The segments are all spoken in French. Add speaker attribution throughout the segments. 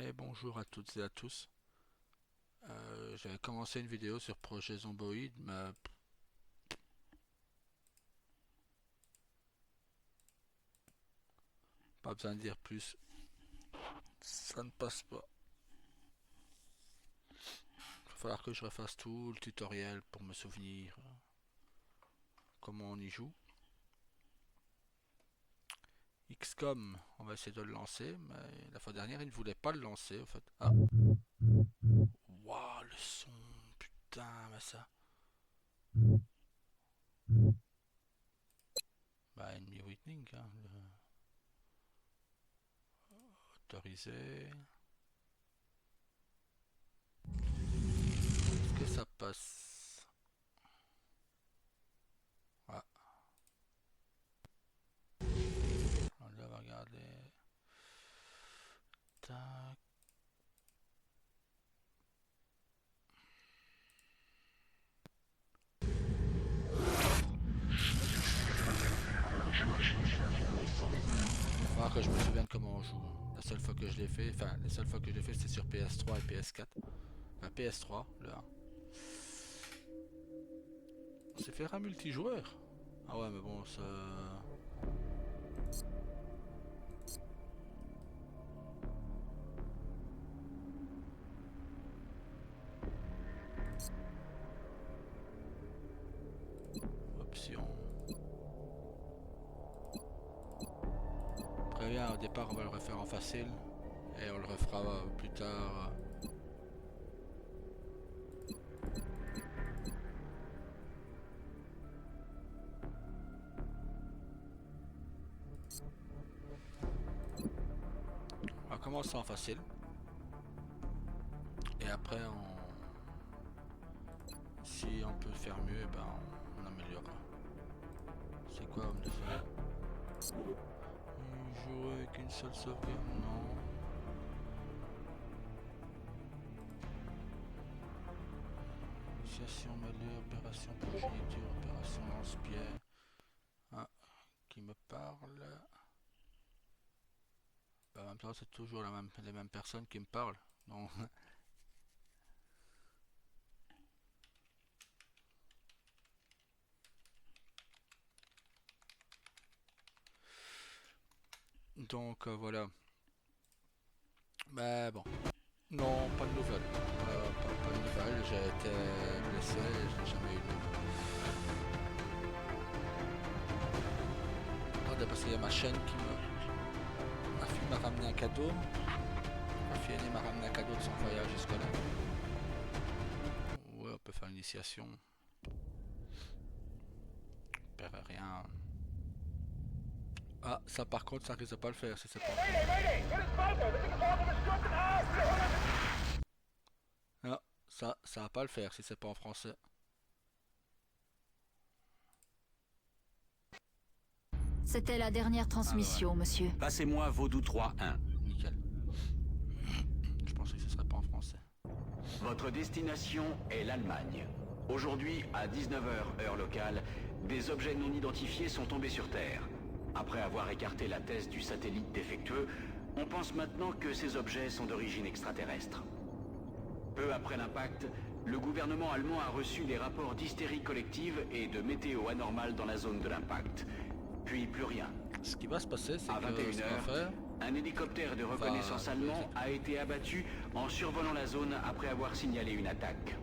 Speaker 1: Et bonjour à toutes et à tous. J'avais commencé une vidéo sur Projet Zomboid, mais pas besoin de dire plus. Ça ne passe pas. Il va falloir que je refasse tout le tutoriel pour me souvenir comment on y joue. XCOM, on va essayer de le lancer, mais la fois dernière il ne voulait pas le lancer en fait. Ah, waouh, le son, putain, mais ça. Bah, Enemy Witness, hein, autorisé. Est-ce que ça passe? Ah, on va regarder. Tac. Faut que je me souvienne comment on joue. La seule fois que je l'ai fait, enfin, les seules fois que je l'ai fait, c'était sur PS3 et PS4. Enfin, PS3, le 1. On s'est fait un multijoueur. Ah ouais, mais bon, ça. Option. Très bien, au départ, on va le refaire en facile. Et on le refera plus tard. On va commencer en facile. Et après, si on peut faire mieux, ben on améliorera. C'est quoi, on me dit? Jouer avec une seule sauvegarde, non. Initiation mêlée, opération progéniture, opération lance-pierre. Ah, qui me parle. Bah, en même temps, c'est toujours les mêmes personnes qui me parlent. Donc, donc voilà. Mais bon. Non, pas de nouvelles. Pas de nouvelles. J'ai été blessé, je n'ai jamais eu de nouvelles. Attendez, parce qu'il y a ma chaîne qui me. Ma fille m'a ramené un cadeau. Ma fille aînée m'a ramené un cadeau de son voyage scolaire. Ouais, on peut faire l'initiation. On perd rien. Ah, ça par contre, ça risque de pas le faire si c'est pas en français. Non, ça va pas le faire si c'est pas en français.
Speaker 2: C'était la dernière transmission,
Speaker 1: ouais.
Speaker 2: monsieur.
Speaker 3: Passez-moi Vaudou 3-1.
Speaker 1: Nickel. Je pensais que ce serait pas en français.
Speaker 3: Votre destination est l'Allemagne. Aujourd'hui, à 19h heure locale, des objets non identifiés sont tombés sur Terre. Après avoir écarté la thèse du satellite défectueux, on pense maintenant que ces objets sont d'origine extraterrestre. Peu après l'impact, le gouvernement allemand a reçu des rapports d'hystérie collective et de météo anormale dans la zone de l'impact. Puis plus rien.
Speaker 1: Ce qui va se passer, c'est
Speaker 3: à
Speaker 1: que
Speaker 3: 21h, un hélicoptère de reconnaissance allemand a été abattu en survolant la zone après avoir signalé une attaque.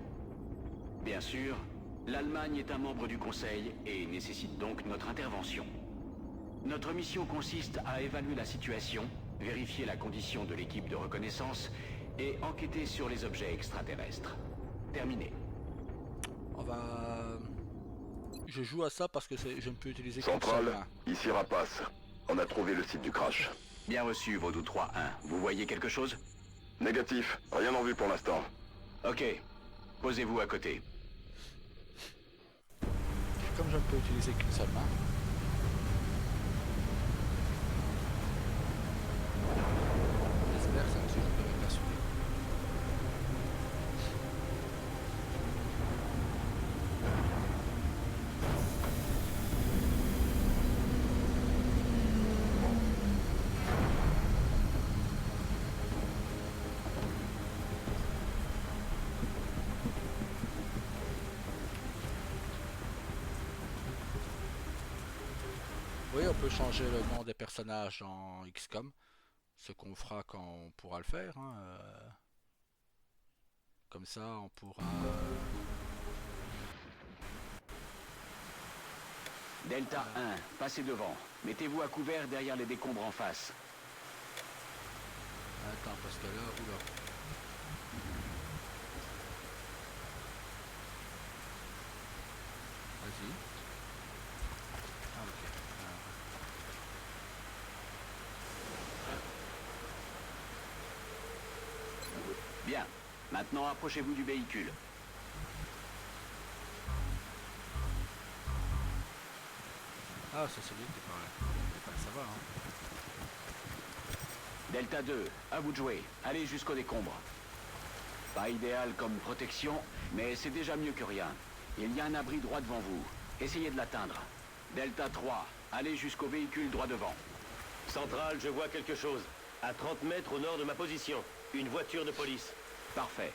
Speaker 3: Bien sûr, l'Allemagne est un membre du Conseil et nécessite donc notre intervention. Notre mission consiste à évaluer la situation, vérifier la condition de l'équipe de reconnaissance et enquêter sur les objets extraterrestres. Terminé.
Speaker 1: On va... Je joue à ça parce que je ne peux utiliser qu'une seule
Speaker 4: Centrale,
Speaker 1: main.
Speaker 4: ici Rapace. On a trouvé le site du crash.
Speaker 3: Bien reçu, Vaudou 3-1. Vous voyez quelque chose?
Speaker 4: Négatif, rien en vue pour l'instant.
Speaker 3: Ok. Posez-vous à côté.
Speaker 1: Comme je ne peux utiliser qu'une seule main. J'espère que ça me suffit de me persuader. peut changer le nom des personnages dans XCOM, ce qu'on fera quand on pourra le faire. Hein, comme ça, on pourra...
Speaker 3: Delta 1, passez devant. Mettez-vous à couvert derrière les décombres en face.
Speaker 1: Attends, parce que là, oula. Vas-y. Ah, ok.
Speaker 3: Bien. Maintenant, approchez-vous du véhicule.
Speaker 1: Ah, c'est celui qui parlait. Enfin, ça va, hein.
Speaker 3: Delta 2, à vous de jouer. Allez jusqu'au décombre. Pas idéal comme protection, mais c'est déjà mieux que rien. Il y a un abri droit devant vous. Essayez de l'atteindre. Delta 3, allez jusqu'au véhicule droit devant.
Speaker 5: Central, je vois quelque chose. À 30 mètres au nord de ma position. Une voiture de police.
Speaker 3: Parfait.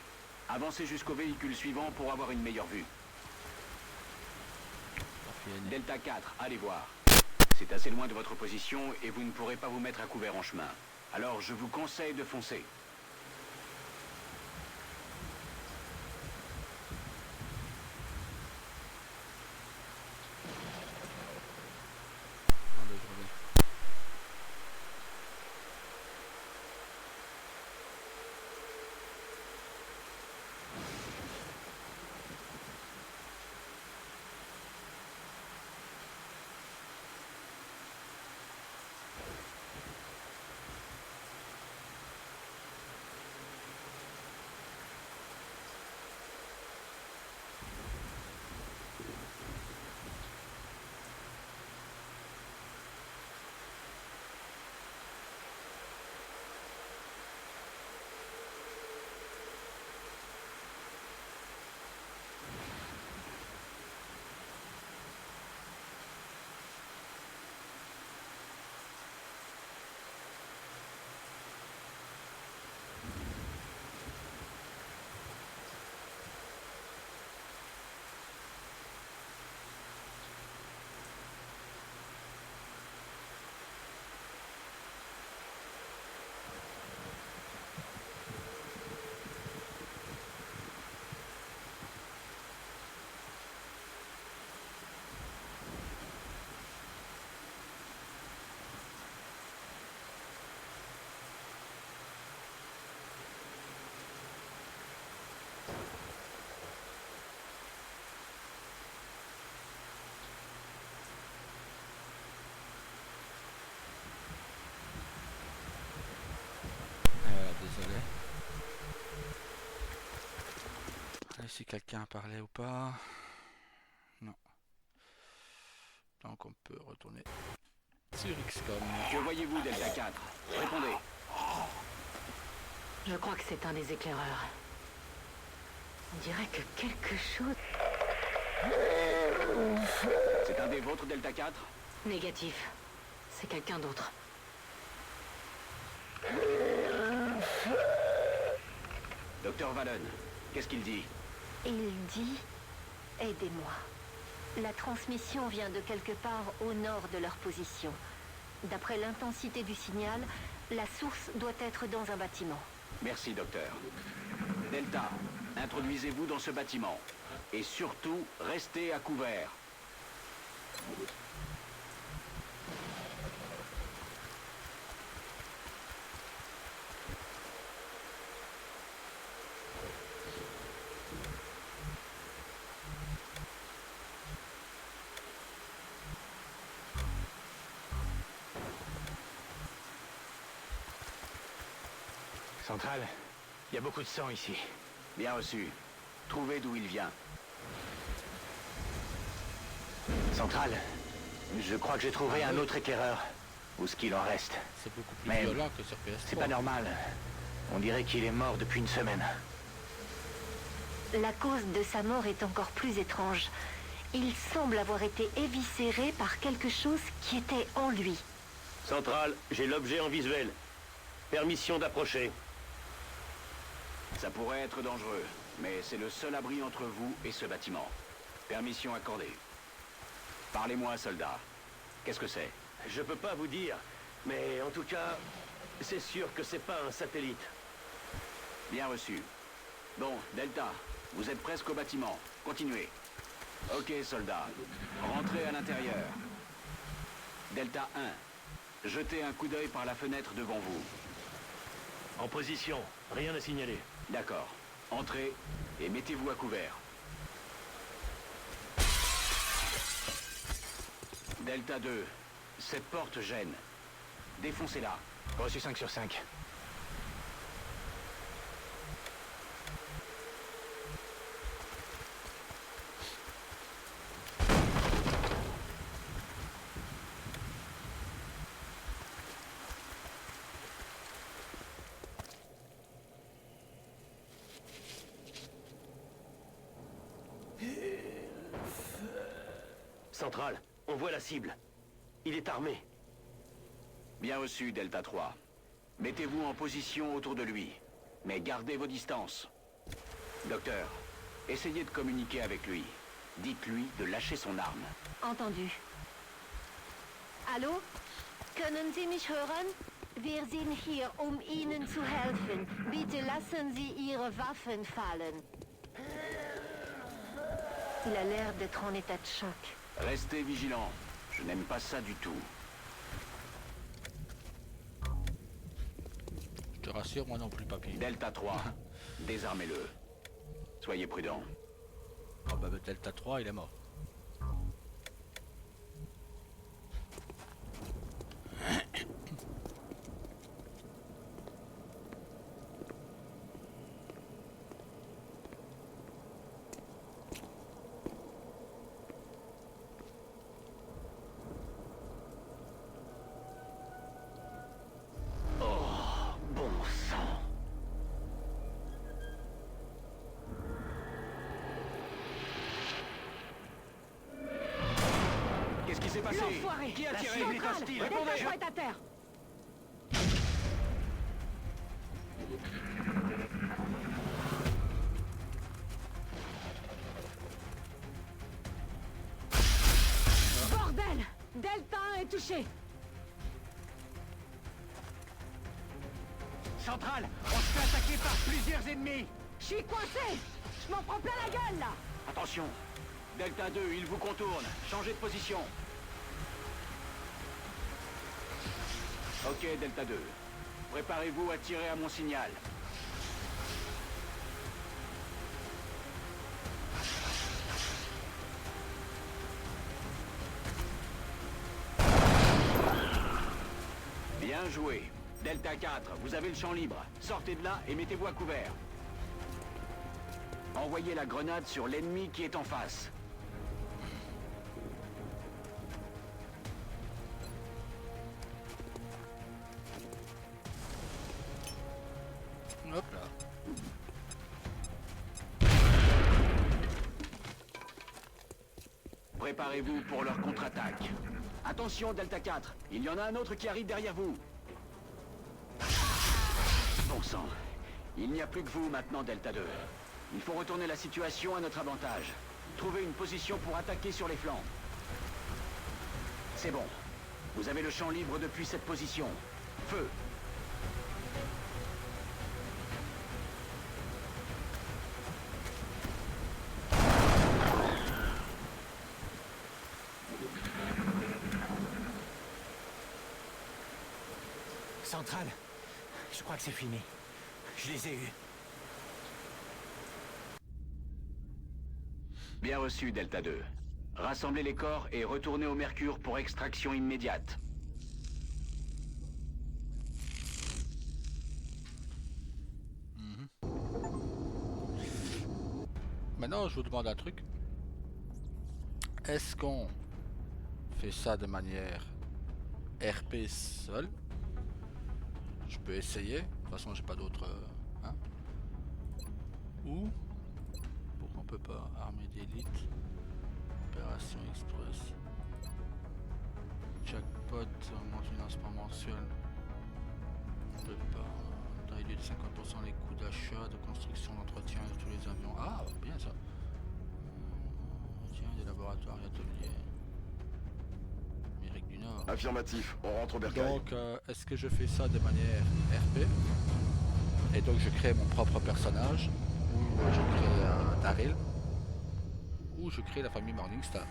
Speaker 3: Avancez jusqu'au véhicule suivant pour avoir une meilleure vue. Delta 4, allez voir. C'est assez loin de votre position et vous ne pourrez pas vous mettre à couvert en chemin. Alors je vous conseille de foncer.
Speaker 1: Attendez, je reviens. Désolé. Allez, si quelqu'un parlait ou pas. Non. Donc on peut retourner sur XCOM.
Speaker 3: Que voyez-vous, Delta 4? Répondez.
Speaker 6: Je crois que c'est un des éclaireurs. On dirait que quelque chose...
Speaker 3: C'est un des vôtres, Delta 4?
Speaker 6: Négatif. C'est quelqu'un d'autre.
Speaker 3: Docteur Vallon, qu'est-ce qu'il dit?
Speaker 2: Il dit « Aidez-moi ». La transmission vient de quelque part au nord de leur position. D'après l'intensité du signal, la source doit être dans un bâtiment.
Speaker 3: Merci, docteur. Delta, introduisez-vous dans ce bâtiment. Et surtout, restez à couvert.
Speaker 5: Central, il y a beaucoup de sang ici.
Speaker 3: Bien reçu. Trouvez d'où il vient.
Speaker 5: Central, je crois que j'ai trouvé un autre éclaireur. Ou ce qu'il en reste.
Speaker 1: C'est beaucoup plus
Speaker 5: Mais
Speaker 1: violent que sur PS3.
Speaker 5: C'est pas normal. On dirait qu'il est mort depuis une semaine.
Speaker 2: La cause de sa mort est encore plus étrange. Il semble avoir été éviscéré par quelque chose qui était en lui.
Speaker 5: Central, j'ai l'objet en visuel. Permission d'approcher.
Speaker 3: Ça pourrait être dangereux, mais c'est le seul abri entre vous et ce bâtiment. Permission accordée. Parlez-moi, soldat. Qu'est-ce que c'est?
Speaker 5: Je peux pas vous dire, mais en tout cas, c'est sûr que c'est pas un satellite.
Speaker 3: Bien reçu. Bon, Delta, vous êtes presque au bâtiment. Continuez. Ok, soldats. Rentrez à l'intérieur. Delta 1. Jetez un coup d'œil par la fenêtre devant vous.
Speaker 5: En position, rien à signaler.
Speaker 3: D'accord. Entrez et mettez-vous à couvert. Delta 2. Cette porte gêne. Défoncez-la.
Speaker 5: Reçu 5 sur 5. Centrale, on voit la cible. Il est armé.
Speaker 3: Bien reçu, Delta 3. Mettez-vous en position autour de lui. Mais gardez vos distances. Docteur, essayez de communiquer avec lui. Dites-lui de lâcher son arme.
Speaker 2: Entendu. Allô? Können Sie mich hören? Wir sind hier, um Ihnen zu helfen. Bitte lassen Sie Ihre Waffen fallen. Il a l'air d'être en état de choc.
Speaker 3: Restez vigilants. Je n'aime pas ça du tout.
Speaker 1: Je te rassure, moi non plus, papy.
Speaker 3: Delta 3, désarmez-le. Soyez prudents.
Speaker 1: Ah bah, Delta 3, il est mort.
Speaker 5: Bon sang.
Speaker 3: Qu'est-ce qui s'est passé?
Speaker 6: L'enfoiré!
Speaker 3: Qui a
Speaker 6: La
Speaker 3: tiré?
Speaker 6: centrale!
Speaker 3: Hostile,
Speaker 6: Delta
Speaker 3: répondez!
Speaker 6: 3 est à terre! Bordel! Delta 1 est touché!
Speaker 3: Centrale, on se fait attaquer par plusieurs ennemis.
Speaker 6: Je suis coincé! Je m'en prends plein la gueule, là!
Speaker 3: Attention. Delta 2, il vous contourne. Changez de position. Ok, Delta 2. Préparez-vous à tirer à mon signal. Bien joué. Delta 4, vous avez le champ libre. Sortez de là et mettez-vous à couvert. Envoyez la grenade sur l'ennemi qui est en face.
Speaker 1: Hop là.
Speaker 3: Préparez-vous pour leur contre-attaque. Attention, Delta 4, il y en a un autre qui arrive derrière vous. Bon sang, il n'y a plus que vous maintenant, Delta 2. Il faut retourner la situation à notre avantage. Trouver une position pour attaquer sur les flancs. C'est bon. Vous avez le champ libre depuis cette position. Feu!
Speaker 7: Centrale, je crois que c'est fini. Je les ai eus.
Speaker 3: Bien reçu, Delta 2. Rassemblez les corps et retournez au Mercure pour extraction immédiate.
Speaker 1: Maintenant, je vous demande un truc. Est-ce qu'on fait ça de manière RP seul? Je peux essayer. De toute façon, j'ai pas d'autre. Hein. Ou pourquoi on peut pas? Armée d'élite, opération express, jackpot, augmente le financement mensuel. On peut pas. On doit réduire de 50% les coûts d'achat, de construction, d'entretien de tous les avions. Ah, bien ça. Tiens, des laboratoires et ateliers. Amérique du Nord. Non.
Speaker 4: Affirmatif, on rentre au bercail.
Speaker 1: Donc, est-ce que je fais ça de manière RP? Et donc je crée mon propre personnage, ou je crée un Daryl, ou je crée la famille Morningstar.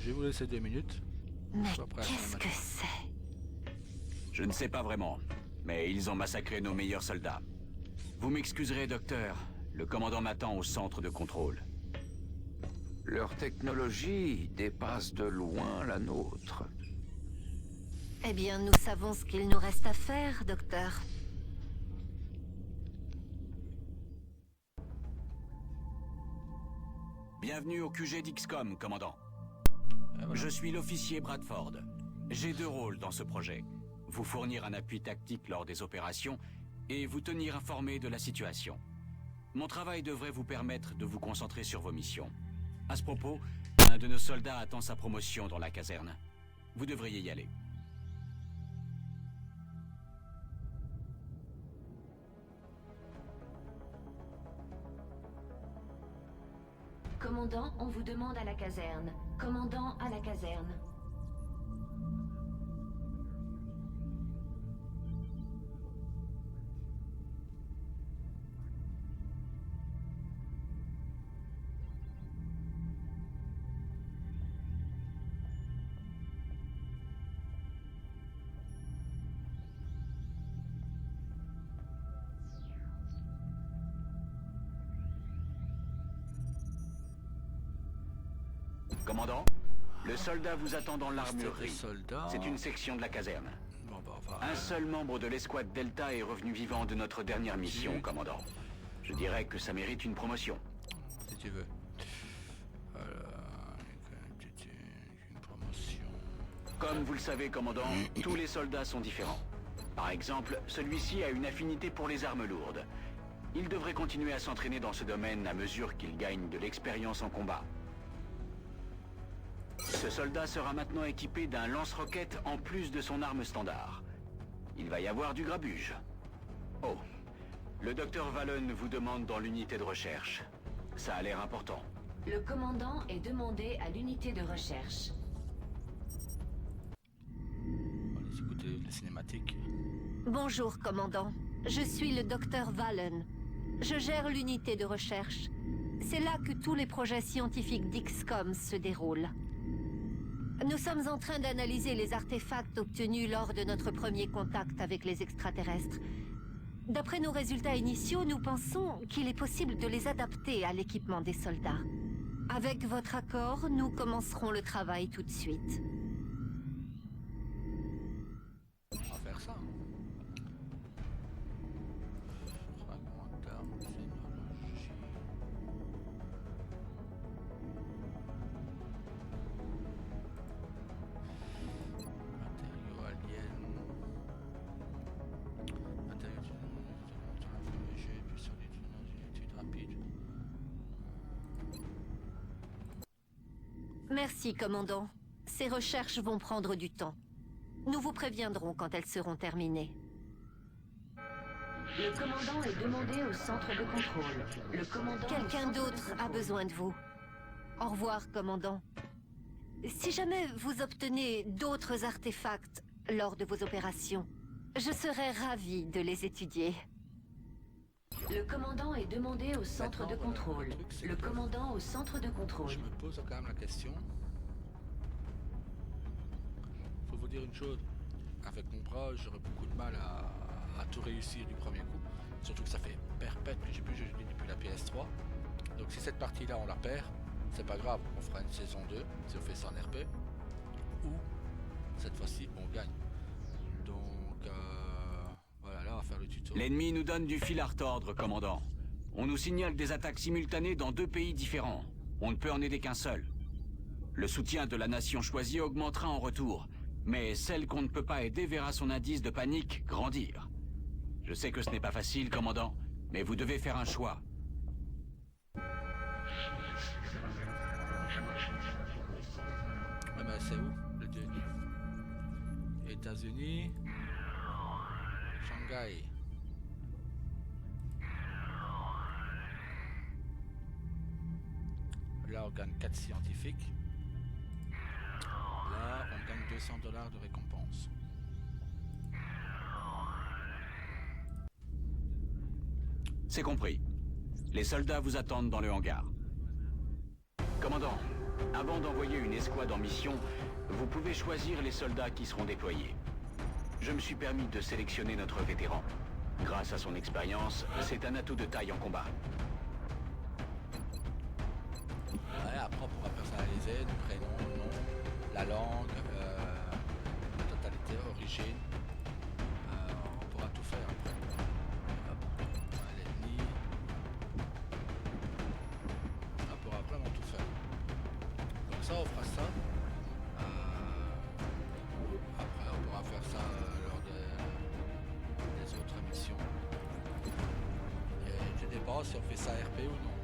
Speaker 1: Je vais vous laisser 2 minutes.
Speaker 2: Mais
Speaker 1: Soit prêt à
Speaker 2: qu'est-ce
Speaker 1: faire
Speaker 2: que
Speaker 1: ma-
Speaker 2: c'est?
Speaker 3: Je ne sais pas vraiment, mais ils ont massacré nos meilleurs soldats. Vous m'excuserez, docteur. Le commandant m'attend au centre de contrôle.
Speaker 8: Leur technologie dépasse de loin la nôtre.
Speaker 2: Eh bien, nous savons ce qu'il nous reste à faire, docteur.
Speaker 3: Bienvenue au QG d'XCOM, commandant.
Speaker 1: Et voilà.
Speaker 3: Je suis l'officier Bradford. J'ai 2 rôles dans ce projet. Vous fournir un appui tactique lors des opérations et vous tenir informé de la situation. Mon travail devrait vous permettre de vous concentrer sur vos missions. À ce propos, un de nos soldats attend sa promotion dans la caserne. Vous devriez y aller.
Speaker 6: Commandant, on vous demande à la caserne. Commandant, à la caserne.
Speaker 3: Commandant, le soldat vous attend dans l'armurerie.
Speaker 1: Soldats.
Speaker 3: C'est une section de la caserne.
Speaker 1: Bon, bah, on va-
Speaker 3: Un seul membre de l'escouade Delta est revenu vivant de notre dernière mission, commandant. Je dirais que ça mérite une promotion.
Speaker 1: Si tu veux. Une promotion.
Speaker 3: Comme vous le savez, commandant, tous les soldats sont différents. Par exemple, celui-ci a une affinité pour les armes lourdes. Il devrait continuer à s'entraîner dans ce domaine à mesure qu'il gagne de l'expérience en combat. Ce soldat sera maintenant équipé d'un lance-roquette en plus de son arme standard. Il va y avoir du grabuge. Oh, le docteur Valen vous demande dans l'unité de recherche. Ça a l'air important.
Speaker 6: Le commandant est demandé à l'unité de recherche.
Speaker 1: On va les écouter les cinématiques.
Speaker 2: Bonjour, commandant. Je suis le docteur Valen. Je gère l'unité de recherche. C'est là que tous les projets scientifiques d'XCOM se déroulent. Nous sommes en train d'analyser les artefacts obtenus lors de notre premier contact avec les extraterrestres. D'après nos résultats initiaux, nous pensons qu'il est possible de les adapter à l'équipement des soldats. Avec votre accord, nous commencerons le travail tout de suite.
Speaker 1: On va faire ça. Fragment d'armes, technologie. Matériaux aliens. Matériaux léger, puissant d'une étude rapide.
Speaker 2: Merci, commandant. Ces recherches vont prendre du temps. Nous vous préviendrons quand elles seront terminées.
Speaker 6: Le commandant est demandé au centre de contrôle. Le commandant...
Speaker 2: Quelqu'un d'autre a besoin de vous. Au revoir, commandant. Si jamais vous obtenez d'autres artefacts lors de vos opérations, je serais ravi de les étudier.
Speaker 6: Le commandant est demandé au centre
Speaker 1: Maintenant,
Speaker 6: de
Speaker 1: voilà,
Speaker 6: contrôle.
Speaker 1: le truc, c'est
Speaker 6: Le
Speaker 1: que-
Speaker 6: commandant au centre de contrôle.
Speaker 1: Je me pose quand même la question. Faut vous dire une chose. Avec mon bras, j'aurais beaucoup de mal à tout réussir du premier coup. Surtout que ça fait perpète que j'ai pu jouer depuis la PS3. Donc si cette partie-là on la perd, c'est pas grave. On fera une saison 2 si on fait ça en RP. Ou cette fois-ci on gagne. Donc voilà, là on va faire le tuto.
Speaker 3: L'ennemi nous donne du fil à retordre, commandant. On nous signale des attaques simultanées dans 2 pays différents. On ne peut en aider qu'un seul. Le soutien de la nation choisie augmentera en retour, mais celle qu'on ne peut pas aider verra son indice de panique grandir. Je sais que ce n'est pas facile, commandant, mais vous devez faire un choix.
Speaker 1: Ouais, mais c'est où le truc? États-Unis, Shanghai. là, on gagne 4 scientifiques. Là, on gagne 200 $ de récompense.
Speaker 3: C'est compris. Les soldats vous attendent dans le hangar. Commandant, avant d'envoyer une escouade en mission, vous pouvez choisir les soldats qui seront déployés. Je me suis permis de sélectionner notre vétéran. Grâce à son expérience, c'est un atout de taille en combat.
Speaker 1: Ouais, après on pourra personnaliser le prénom, le nom, la langue, la totalité, origine. On pourra tout faire après. Hop, l'ethnie. On pourra vraiment tout faire. Donc ça, on fera ça. Après, on pourra faire ça lors des autres missions. Et je dépends si on fait ça RP ou non.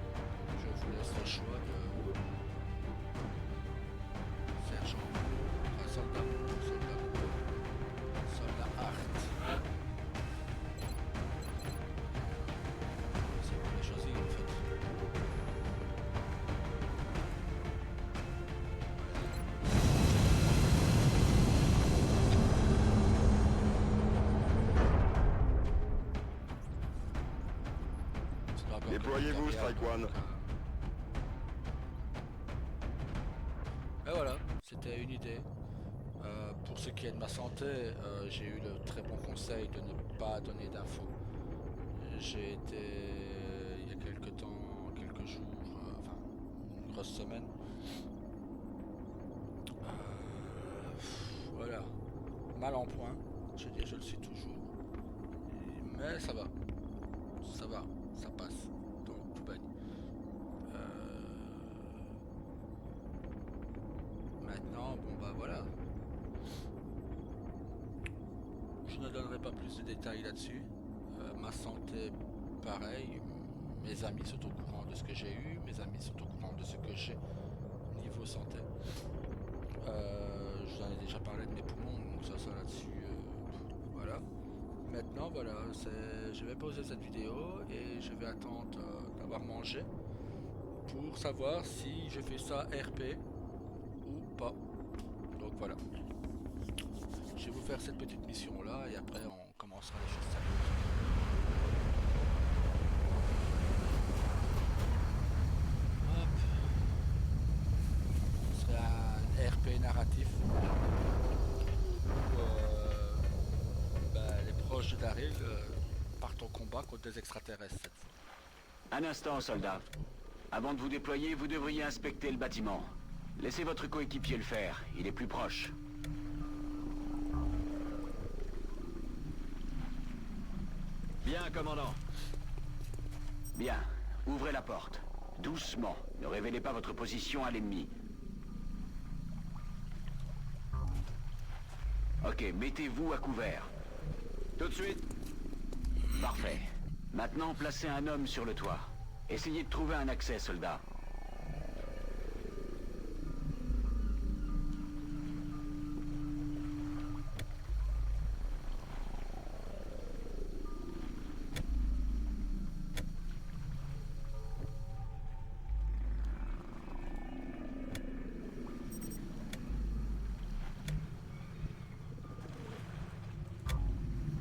Speaker 1: Je vous laisse le choix de sergent, enfin, soldat Hart. C'est pour les choisir en fait.
Speaker 4: Déployez-vous, Strike One.
Speaker 1: Et voilà, c'était une idée. Pour ce qui est de ma santé, j'ai eu le très bon conseil de ne pas donner d'infos. J'ai été, il y a quelques temps, quelques jours, enfin une grosse semaine. Voilà, mal en point, je dis je le suis toujours. Mais ça va, ça passe. Donc tout baigne. Maintenant, bon bah voilà. Je ne donnerai pas plus de détails là-dessus. Ma santé, pareil. Mes amis sont au courant de ce que j'ai eu. Mes amis sont au courant de ce que j'ai niveau santé. Je vous en ai déjà parlé de mes poumons, donc ça là-dessus. Voilà. Maintenant, voilà, je vais poser cette vidéo et je vais attendre d'avoir mangé pour savoir si je fais ça RP ou pas. Donc voilà. Je vais vous faire cette petite mission là et après on commencera les choses sérieuses. Hop. Ce serait un RP narratif où les proches de Daryl partent au combat contre des extraterrestres cette fois.
Speaker 3: Un instant, soldat. Avant de vous déployer, vous devriez inspecter le bâtiment. Laissez votre coéquipier le faire, il est plus proche. Bien, commandant. Bien, ouvrez la porte. Doucement, ne révélez pas votre position à l'ennemi. Ok, mettez-vous à couvert. Tout de suite. Parfait. Maintenant, placez un homme sur le toit. Essayez de trouver un accès, soldat.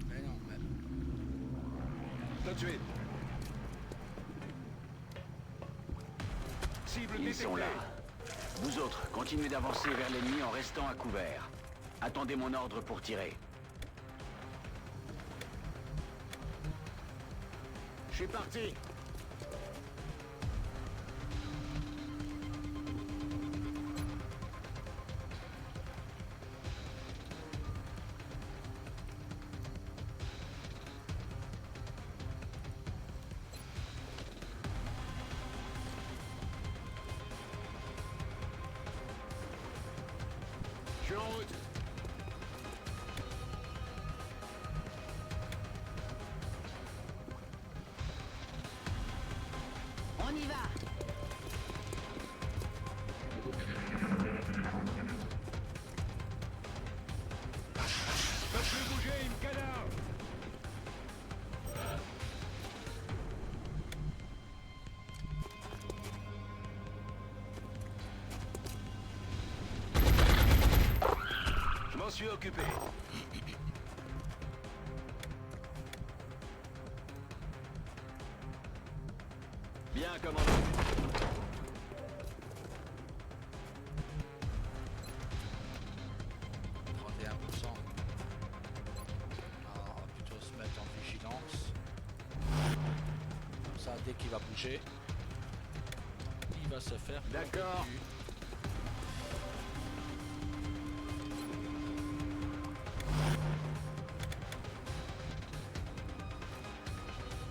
Speaker 1: Mais non, mais...
Speaker 3: Tout de suite. Ils sont là. Vous autres, continuez d'avancer vers l'ennemi en restant à couvert. Attendez mon ordre pour tirer. Je suis parti. Je suis en route.
Speaker 6: On y va.
Speaker 5: Faites-le bouger, il me canard.
Speaker 3: suis occupé. Bien, commandant.
Speaker 1: 31%. Alors, on va plutôt se mettre en vigilance. Comme ça, dès qu'il va bouger, il va se faire.
Speaker 3: D'accord.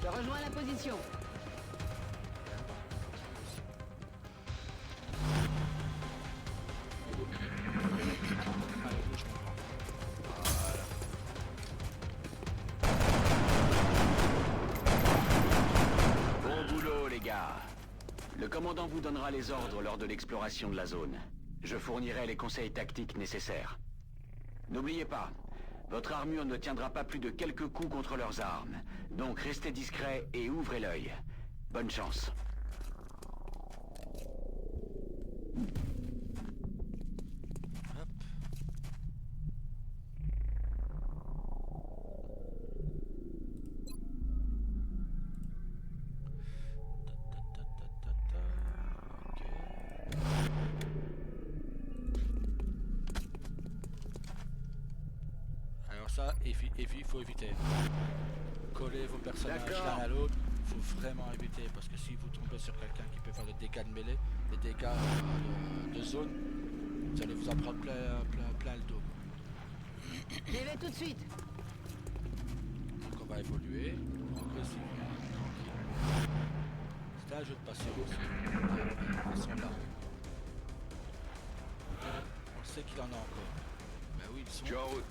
Speaker 6: Je rejoins la position.
Speaker 1: Allez, bouge, mon grand. Voilà.
Speaker 3: Bon boulot, les gars. Le commandant vous donnera les ordres lors de l'exploration de la zone. Je fournirai les conseils tactiques nécessaires. N'oubliez pas, votre armure ne tiendra pas plus de quelques coups contre leurs armes. Donc restez discret et ouvrez l'œil. Bonne chance.
Speaker 1: Hop. Ok. Alors ça, il faut éviter. Coller vos personnages
Speaker 3: D'accord.
Speaker 1: l'un à l'autre, il faut vraiment éviter parce que si vous tombez sur quelqu'un qui peut faire des dégâts de mêlée, des dégâts de zone, vous allez vous en prendre plein le dos.
Speaker 6: J'y vais tout de suite.
Speaker 1: Donc on va évoluer progressivement, tranquille. C'est un jeu de patience. Ils sont là. On sait qu'il en a encore. Mais oui, ils sont.
Speaker 8: Tu es en route.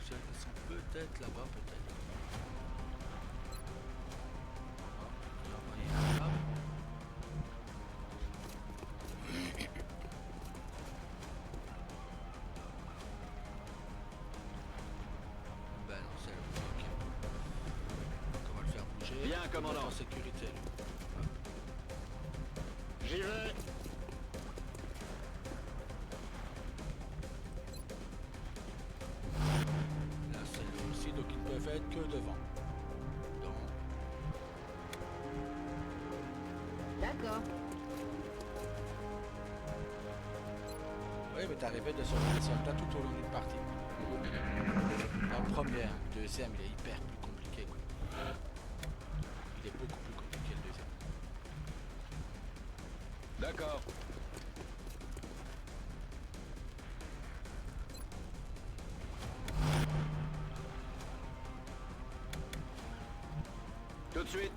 Speaker 1: Ils sont peut-être là-bas, peut-être. Oh, il a envoyé un là. Ben non, c'est le bloc. Donc on va le faire bouger.
Speaker 3: Bien,
Speaker 1: Il va
Speaker 3: commandant.
Speaker 1: être en sécurité. Lui. Hop.
Speaker 5: J'y vais.
Speaker 1: Là, c'est lui aussi, donc ils ne peuvent être que devant. Donc,
Speaker 6: D'accord.
Speaker 1: oui, mais t'es arrivé de sauver les soldats tout au long d'une partie. Dans le premier, le deuxième, il est hyper plus compliqué. Quoi. Il est beaucoup plus compliqué le deuxième.
Speaker 8: D'accord.
Speaker 3: Tout de suite.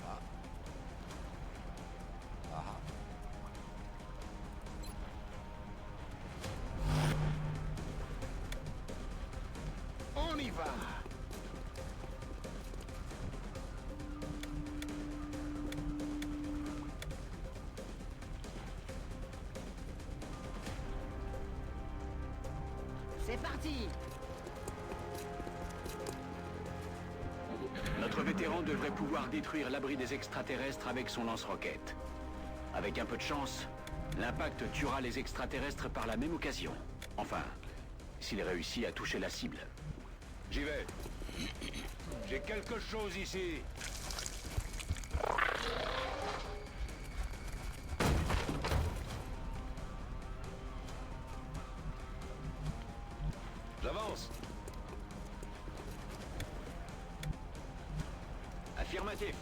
Speaker 1: Ah. Ah.
Speaker 5: On y va.
Speaker 6: C'est parti.
Speaker 3: Notre vétéran devrait pouvoir détruire l'abri des extraterrestres avec son lance-roquette. Avec un peu de chance, l'impact tuera les extraterrestres par la même occasion. Enfin, s'il réussit à toucher la cible.
Speaker 8: J'y vais. J'ai quelque chose ici. J'avance.
Speaker 3: Affirmatif.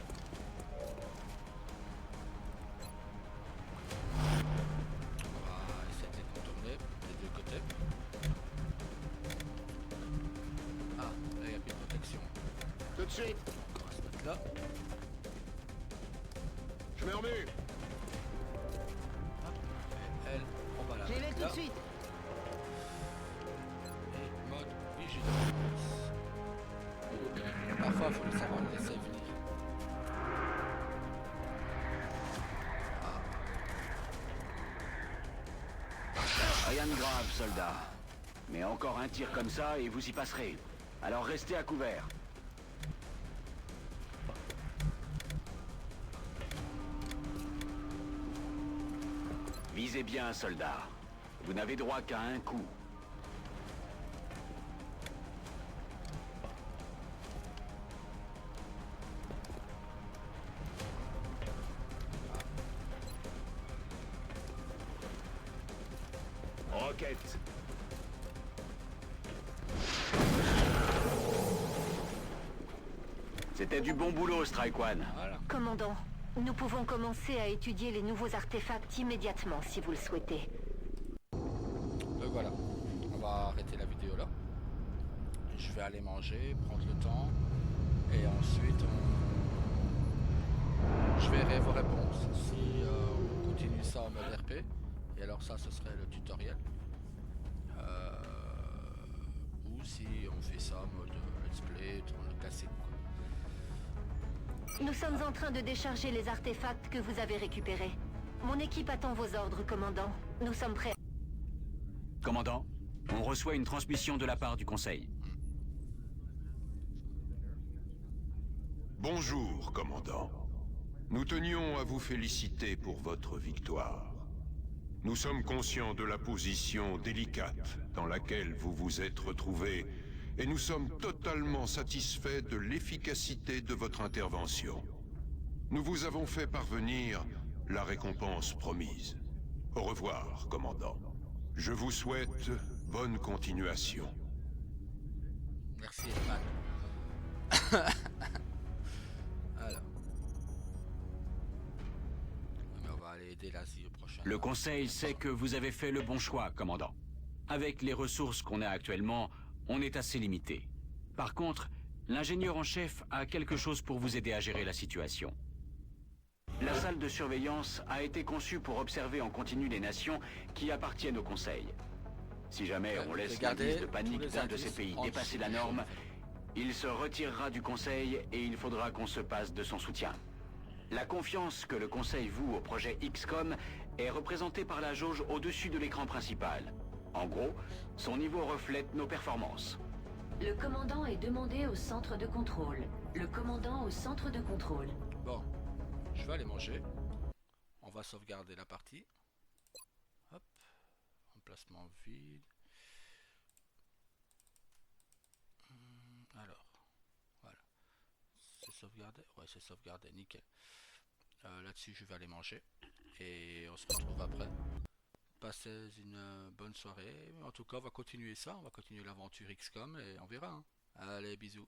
Speaker 1: On va essayer de les contourner des deux côtés. Ah, là, il n'y a plus de protection.
Speaker 5: Tout de suite.
Speaker 1: On va se mettre là.
Speaker 5: Je me remue.
Speaker 1: Hop. Et elle, on va la
Speaker 6: J'y vais
Speaker 1: mettre
Speaker 6: tout
Speaker 1: là.
Speaker 6: de suite.
Speaker 1: Et mode vigilance. Parfois, il faut le savoir le laisser venir.
Speaker 3: Rien de grave, soldat. Mais encore un tir comme ça et vous y passerez. Alors restez à couvert. Visez bien, soldat. Vous n'avez droit qu'à un coup.
Speaker 5: Roquette.
Speaker 3: C'était du bon boulot, Strike One.
Speaker 1: Voilà.
Speaker 2: Commandant, nous pouvons commencer à étudier les nouveaux artefacts immédiatement si vous le souhaitez.
Speaker 1: Donc voilà, on va arrêter la vidéo là. Je vais aller manger, prendre le temps. Et ensuite, je verrai vos réponses. Si on continue ça en mode RP, et alors ça, ce serait le tutoriel. Ou si on fait ça en mode let's play, tourne classique.
Speaker 2: Nous sommes en train de décharger les artefacts que vous avez récupérés. Mon équipe attend vos ordres, commandant. Nous sommes prêts.
Speaker 3: Commandant, on reçoit une transmission de la part du Conseil.
Speaker 9: Bonjour, commandant. Nous tenions à vous féliciter pour votre victoire. Nous sommes conscients de la position délicate dans laquelle vous vous êtes retrouvés et nous sommes totalement satisfaits de l'efficacité de votre intervention. Nous vous avons fait parvenir la récompense promise. Au revoir, commandant. Je vous souhaite bonne continuation.
Speaker 1: Merci, Eman. Alors. Mais on va aller aider l'Asie au prochain.
Speaker 3: Le Conseil sait que vous avez fait le bon choix, commandant. Avec les ressources qu'on a actuellement, on est assez limité. Par contre, l'ingénieur en chef a quelque chose pour vous aider à gérer la situation. La salle de surveillance a été conçue pour observer en continu les nations qui appartiennent au Conseil. Si jamais on laisse
Speaker 1: regardez,
Speaker 3: l'indice de
Speaker 1: tous
Speaker 3: panique
Speaker 1: les
Speaker 3: d'un de ces
Speaker 1: indices
Speaker 3: pays
Speaker 1: en
Speaker 3: dépasser
Speaker 1: dessous.
Speaker 3: la norme, il se retirera du Conseil et il faudra qu'on se passe de son soutien. La confiance que le Conseil voue au projet XCOM est représentée par la jauge au-dessus de l'écran principal. En gros, son niveau reflète nos performances.
Speaker 6: Le commandant est demandé au centre de contrôle. Le commandant au centre de contrôle.
Speaker 1: Bon, je vais aller manger. On va sauvegarder la partie. Hop, emplacement vide. Alors, voilà. C'est sauvegardé? Ouais, c'est sauvegardé, nickel. Là-dessus, je vais aller manger. Et on se retrouve après. Passez une bonne soirée. En tout cas, on va continuer ça. On va continuer l'aventure XCOM et on verra, hein. Allez, bisous.